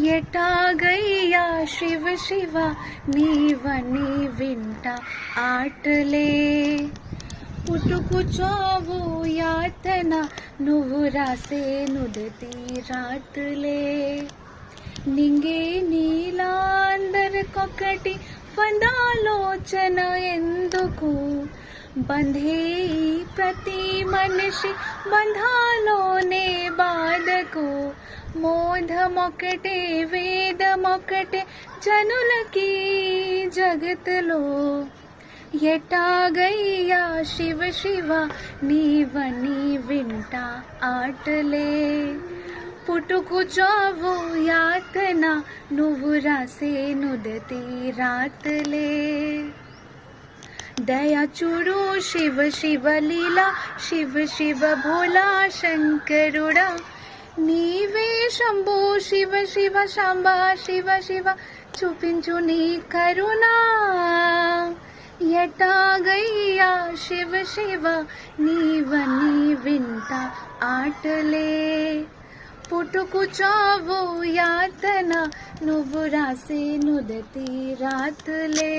ఎటాగయ్యా శివ శివ నీవని వింట ఆటలే పుట్టుకు చావు యాతన నువ్వు రాసే నుదటి రాతలే నింగే నీలా అందరికొకటి వందాలోచన ఎందుకు బంధే ప్రతి మనిషి బంధాలోనే బాధకు మోధమొకటే వేదమొకటే జనులకి జగత్తులో ఎటాగయ్యా శివ శివ నీవని వింట ఆటలే పుట్టుకు చావు యాతన నువ్వు రాసే నుదటి రాతలే దయా చూడు శివ శివ లీలా శివ శివ భోలా శంకరుడా నీవే శంభో శివ శివ శాంబా శివ శివ చూపించు నీ కరుణా ఎటాగయ్యా శివ శివ నీవని వింట ఆటలే పుట్టుకు చావు యాతన నువ్వు రాసే నుదటి రాతలే